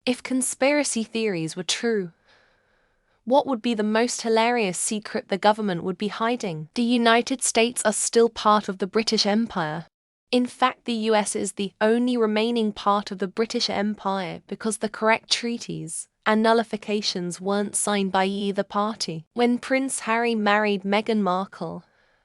If conspiracy theories were true, what would be the most hilarious secret the government would be hiding? The United States are still part of the British Empire. In fact, the US is the only remaining part of the British Empire because the correct treaties and nullifications weren't signed by either party. When Prince Harry married Meghan Markle,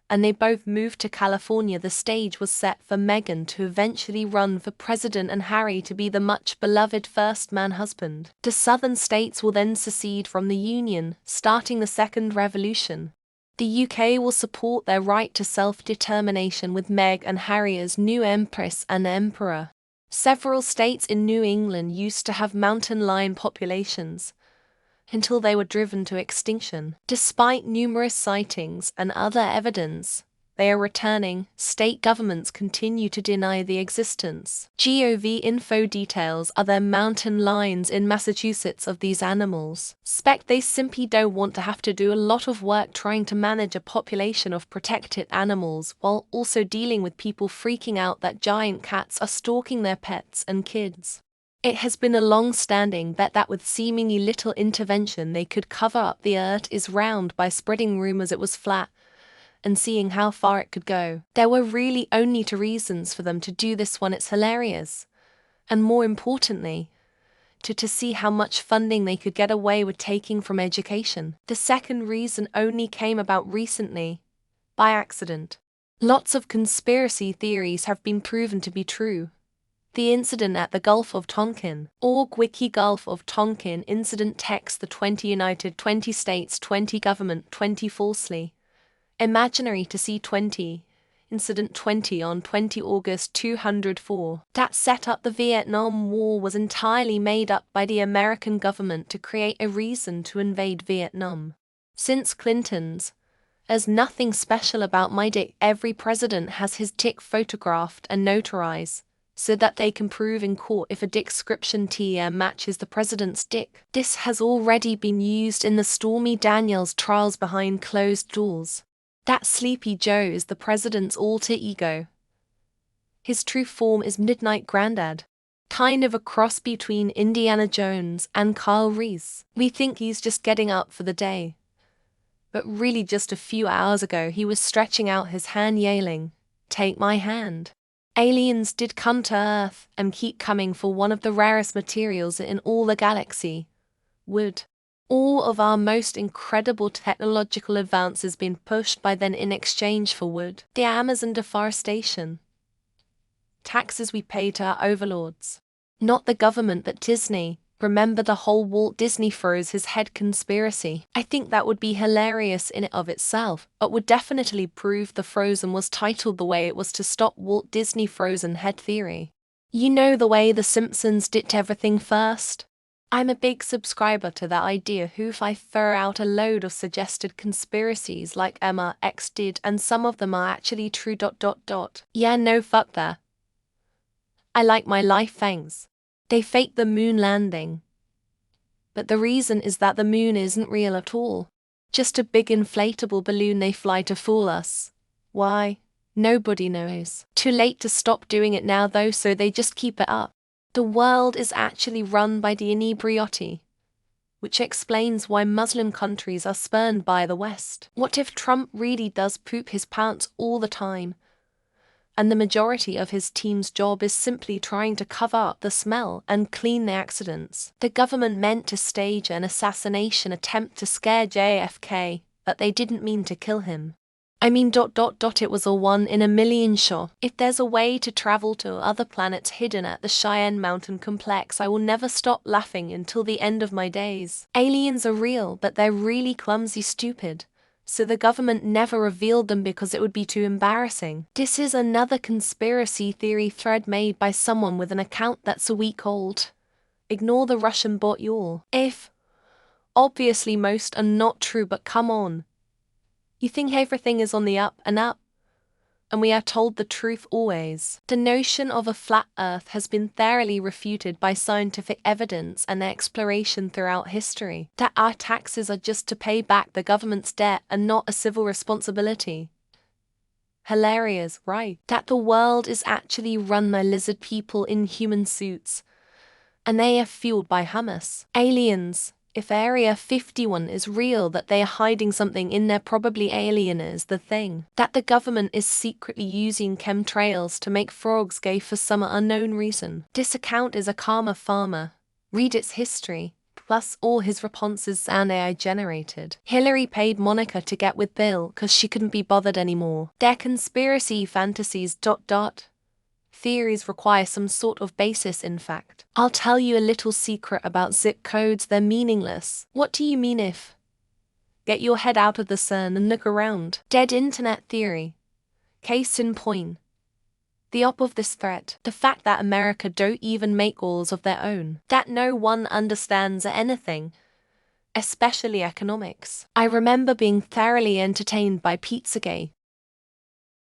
and they both moved to California, the stage was set for Meghan to eventually run for president and Harry to be the much-beloved first-man husband. The southern states will then secede from the Union, starting the Second Revolution. The UK will support their right to self-determination with Meg and Harry as new empress and emperor. Several states in New England used to have mountain lion populations, until they were driven to extinction. Despite numerous sightings and other evidence they are returning, state governments continue to deny the existence. Gov info details other mountain lions in Massachusetts of these animals. They simply don't want to have to do a lot of work trying to manage a population of protected animals while also dealing with people freaking out that giant cats are stalking their pets and kids. It has been a long-standing bet that with seemingly little intervention they could cover up the earth is round by spreading rumors it was flat and seeing how far it could go. There were really only two reasons for them to do this. One, it's hilarious, and more importantly, to see how much funding they could get away with taking from education. The second reason only came about recently, by accident. Lots of conspiracy theories have been proven to be true. The incident at the Gulf of Tonkin. Wiki Gulf of Tonkin incident text the 20 United 20 States 20 government 20 falsely. Imaginary to see 20. Incident 20 on 20 August 204. That set up the Vietnam War was entirely made up by the American government to create a reason to invade Vietnam. Since Clinton's, there's nothing special about my dick. Every president has his dick photographed and notarized, so that they can prove in court if a description matches the president's dick. This has already been used in the Stormy Daniels trials behind closed doors. That Sleepy Joe is the president's alter ego. His true form is Midnight Grandad. Kind of a cross between Indiana Jones and Kyle Reese. We think he's just getting up for the day, but really just a few hours ago he was stretching out his hand yelling, "Take my hand." Aliens did come to Earth and keep coming for one of the rarest materials in all the galaxy, wood. All of our most incredible technological advances being pushed by them in exchange for wood. The Amazon deforestation. Taxes we pay to our overlords. Not the government but Disney. Remember the whole Walt Disney froze his head conspiracy? I think that would be hilarious in and of itself, but would definitely prove the Frozen was titled the way it was to stop Walt Disney frozen head theory. You know the way The Simpsons did everything first? I'm a big subscriber to that idea. Who if I throw out a load of suggested conspiracies like Emma X did and some of them are actually true ... Yeah, no, fuck that. I like my life, thanks. They faked the moon landing. But the reason is that the moon isn't real at all. Just a big inflatable balloon they fly to fool us. Why? Nobody knows. Too late to stop doing it now though, so they just keep it up. The world is actually run by the inebriati, which explains why Muslim countries are spurned by the West. What if Trump really does poop his pants all the time, and the majority of his team's job is simply trying to cover up the smell and clean the accidents? The government meant to stage an assassination attempt to scare JFK, but they didn't mean to kill him. I mean ... it was a 1 in a million shot. If there's a way to travel to other planets hidden at the Cheyenne Mountain Complex, I will never stop laughing until the end of my days. Aliens are real, but they're really clumsy stupid. So the government never revealed them because it would be too embarrassing. This is another conspiracy theory thread made by someone with an account that's a week old. Ignore the Russian bot y'all. Obviously most are not true, but come on. You think everything is on the up and up? And we are told the truth always. The notion of a flat earth has been thoroughly refuted by scientific evidence and exploration throughout history. That our taxes are just to pay back the government's debt and not a civil responsibility. Hilarious, right? That the world is actually run by lizard people in human suits, and they are fueled by hummus. Aliens. If Area 51 is real, that they are hiding something in there, probably alien is the thing. That the government is secretly using chemtrails to make frogs gay for some unknown reason. This account is a karma farmer. Read its history, plus all his responses sound AI generated. Hillary paid Monica to get with Bill cause she couldn't be bothered anymore. Their conspiracy fantasies ... Theories require some sort of basis, in fact. I'll tell you a little secret about zip codes, they're meaningless. What do you mean if? Get your head out of the sun and look around. Dead internet theory. Case in point. The op of this threat, the fact that America don't even make laws of their own. That no one understands anything. Especially economics. I remember being thoroughly entertained by Pizzagate.